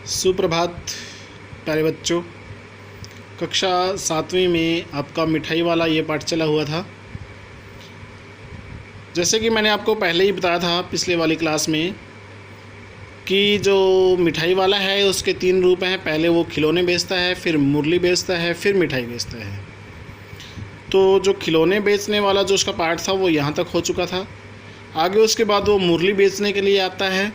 सुप्रभात प्यारे बच्चों। कक्षा 7वीं में आपका मिठाई वाला ये पाठ चला हुआ था। जैसे कि मैंने आपको पहले ही बताया था पिछले वाली क्लास में कि जो मिठाई वाला है उसके 3 रूप हैं। पहले वो खिलौने बेचता है, फिर मुरली बेचता है, फिर मिठाई बेचता है। तो जो खिलौने बेचने वाला जो उसका पार्ट था वो यहाँ तक हो चुका था। आगे उसके बाद वो मुरली बेचने के लिए आता है,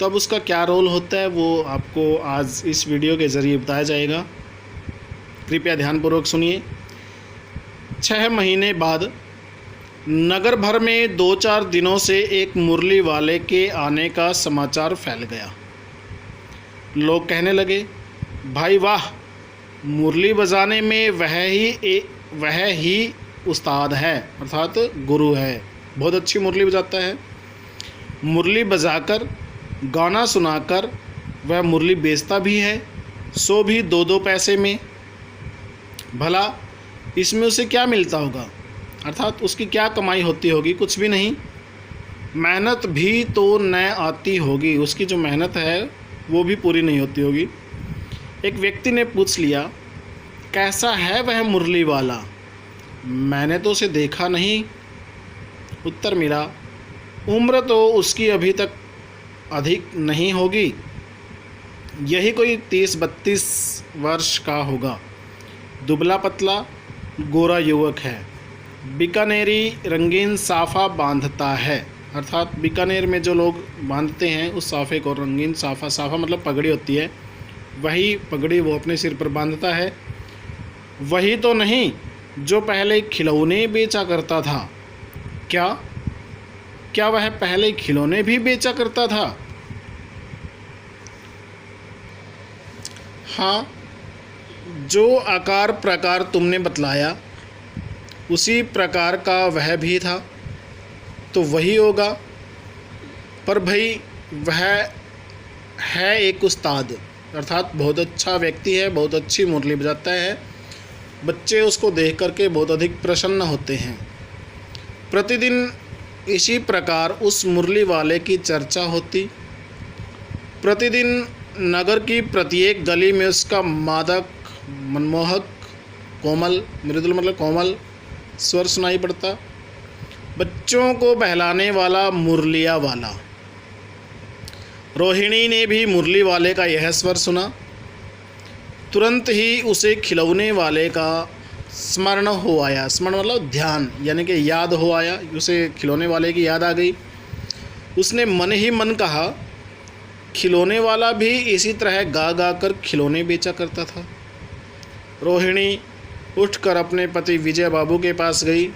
तब उसका क्या रोल होता है वो आपको आज इस वीडियो के ज़रिए बताया जाएगा। कृपया ध्यानपूर्वक सुनिए। 6 महीने बाद नगर भर में 2-4 दिनों से एक मुरली वाले के आने का समाचार फैल गया। लोग कहने लगे, भाई वाह, मुरली बजाने में वह ही उस्ताद है, अर्थात गुरु है। बहुत अच्छी मुरली बजाता है। मुरली बजाकर, गाना सुनाकर वह मुरली बेचता भी है, सो भी 2-2 पैसे में। भला इसमें उसे क्या मिलता होगा, अर्थात उसकी क्या कमाई होती होगी? कुछ भी नहीं। मेहनत भी तो न आती होगी, उसकी जो मेहनत है वो भी पूरी नहीं होती होगी। एक व्यक्ति ने पूछ लिया, कैसा है वह मुरली वाला? मैंने तो उसे देखा नहीं। उत्तर मिला, उम्र तो उसकी अभी तक अधिक नहीं होगी, यही कोई 30-32 वर्ष का होगा। दुबला पतला गोरा युवक है। बीकानेरी रंगीन साफ़ा बांधता है, अर्थात बीकानेर में जो लोग बांधते हैं उस साफ़े को रंगीन साफ़ा मतलब पगड़ी होती है, वही पगड़ी वो अपने सिर पर बांधता है। वही तो नहीं जो पहले खिलौने बेचा करता था। क्या वह पहले खिलौने भी बेचा करता था? हाँ, जो आकार प्रकार तुमने बतलाया उसी प्रकार का वह भी था, तो वही होगा। पर भाई वह है एक उस्ताद, अर्थात बहुत अच्छा व्यक्ति है, बहुत अच्छी मुरली बजाता है। बच्चे उसको देख करके बहुत अधिक प्रसन्न होते हैं। प्रतिदिन इसी प्रकार उस मुरली वाले की चर्चा होती। प्रतिदिन नगर की प्रत्येक गली में उसका मादक, मनमोहक, कोमल, मृदुल मतलब कोमल स्वर सुनाई पड़ता। बच्चों को बहलाने वाला मुरलिया वाला। रोहिणी ने भी मुरली वाले का यह स्वर सुना। तुरंत ही उसे खिलौने वाले का स्मरण हो आया। स्मरण मतलब ध्यान, यानी कि याद हो आया। उसे खिलौने वाले की याद आ गई। उसने मन ही मन कहा, खिलौने वाला भी इसी तरह गा गा कर खिलौने बेचा करता था। रोहिणी उठकर अपने पति विजय बाबू के पास गई।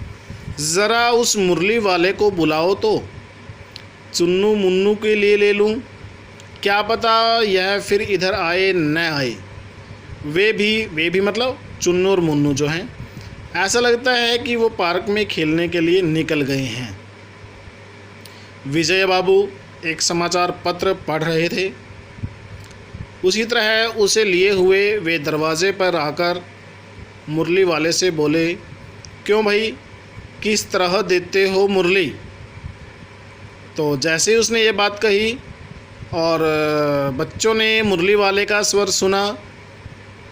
ज़रा उस मुरली वाले को बुलाओ तो चुन्नू मुन्नू के लिए ले लूँ। क्या पता यह फिर इधर आए न आए। वे भी मतलब चुन्नू और मुन्नू जो हैं, ऐसा लगता है कि वो पार्क में खेलने के लिए निकल गए हैं। विजय बाबू एक समाचार पत्र पढ़ रहे थे। उसी तरह उसे लिए हुए वे दरवाजे पर आकर मुरली वाले से बोले, क्यों भाई, किस तरह देते हो मुरली? तो जैसे ही उसने ये बात कही और बच्चों ने मुरली वाले का स्वर सुना,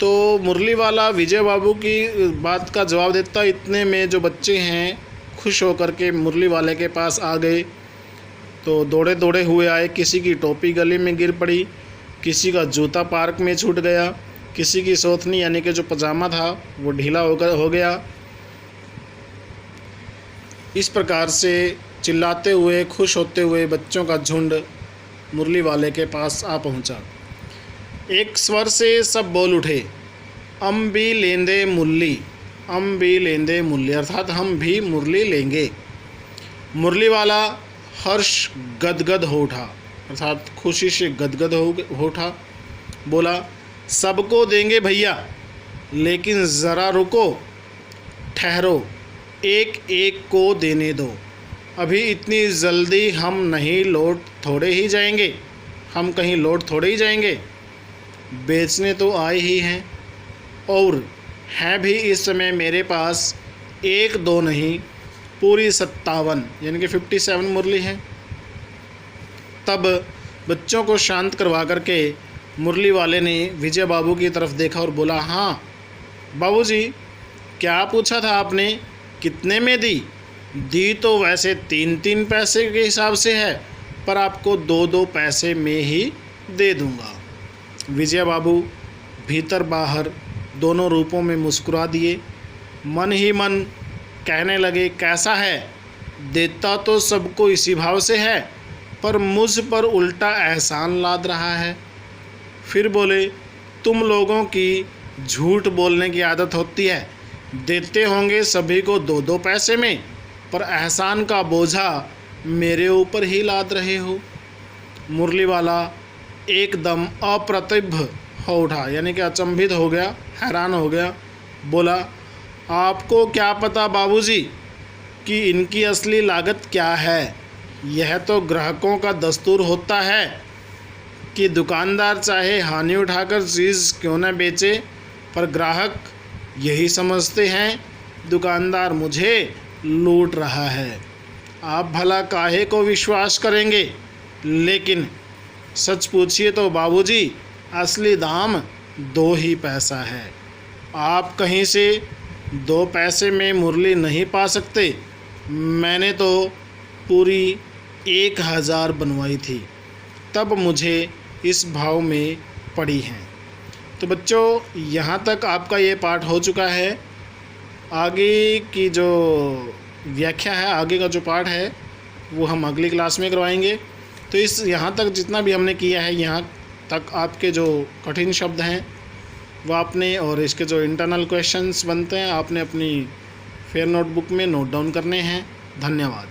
तो मुरली वाला विजय बाबू की बात का जवाब देता। इतने में जो बच्चे हैं खुश होकर के मुरली वाले के पास आ गए। तो दौड़े दौड़े हुए आए। किसी की टोपी गली में गिर पड़ी, किसी का जूता पार्क में छूट गया, किसी की सोथनी यानी कि जो पजामा था वो ढीला हो गया। इस प्रकार से चिल्लाते हुए, खुश होते हुए बच्चों का झुंड मुरली वाले के पास आ पहुंचा। एक स्वर से सब बोल उठे, हम भी लेंदे मुरली, हम भी लेंदे मुरली, अर्थात हम भी मुरली लेंगे। मुरली वाला हर्ष गदगद हो उठा, अर्थात खुशी से गदगद हो उठा। बोला, सबको देंगे भैया, लेकिन ज़रा रुको, ठहरो, एक एक को देने दो। अभी इतनी जल्दी हम नहीं लौट थोड़े ही जाएंगे, हम कहीं लौट थोड़े ही जाएंगे। बेचने तो आए ही हैं, और हैं भी इस समय मेरे पास 1-2 नहीं, पूरी 57 यानी कि 57 मुरली हैं। तब बच्चों को शांत करवा करके मुरली वाले ने विजय बाबू की तरफ देखा और बोला, हाँ बाबूजी, क्या पूछा था आपने, कितने में दी? दी तो वैसे 3-3 पैसे के हिसाब से है, पर आपको 2-2 पैसे में ही दे दूँगा। विजय बाबू भीतर बाहर दोनों रूपों में मुस्कुरा दिए। मन ही मन कहने लगे, कैसा है, देता तो सबको इसी भाव से है, पर मुझ पर उल्टा एहसान लाद रहा है। फिर बोले, तुम लोगों की झूठ बोलने की आदत होती है, देते होंगे सभी को 2-2 पैसे में, पर एहसान का बोझा मेरे ऊपर ही लाद रहे हो। मुरली वाला एकदम अप्रतिभ हो उठा, यानी कि अचंभित हो गया, हैरान हो गया। बोला, आपको क्या पता बाबूजी कि इनकी असली लागत क्या है? यह तो ग्राहकों का दस्तूर होता है कि दुकानदार चाहे हानि उठाकर चीज़ क्यों न बेचे, पर ग्राहक यही समझते हैं दुकानदार मुझे लूट रहा है। आप भला काहे को विश्वास करेंगे, लेकिन सच पूछिए तो बाबूजी, असली दाम 2 ही पैसा है। आप कहीं से 2 पैसे में मुरली नहीं पा सकते। मैंने तो पूरी 1000 बनवाई थी, तब मुझे इस भाव में पड़ी हैं। तो बच्चों, यहाँ तक आपका ये पाठ हो चुका है। आगे की जो व्याख्या है, आगे का जो पाठ है, वो हम अगली क्लास में करवाएंगे। तो यहाँ तक जितना भी हमने किया है, यहाँ तक आपके जो कठिन शब्द हैं वो आपने, और इसके जो इंटरनल क्वेश्चंस बनते हैं, आपने अपनी फेयर नोटबुक में नोट डाउन करने हैं। धन्यवाद।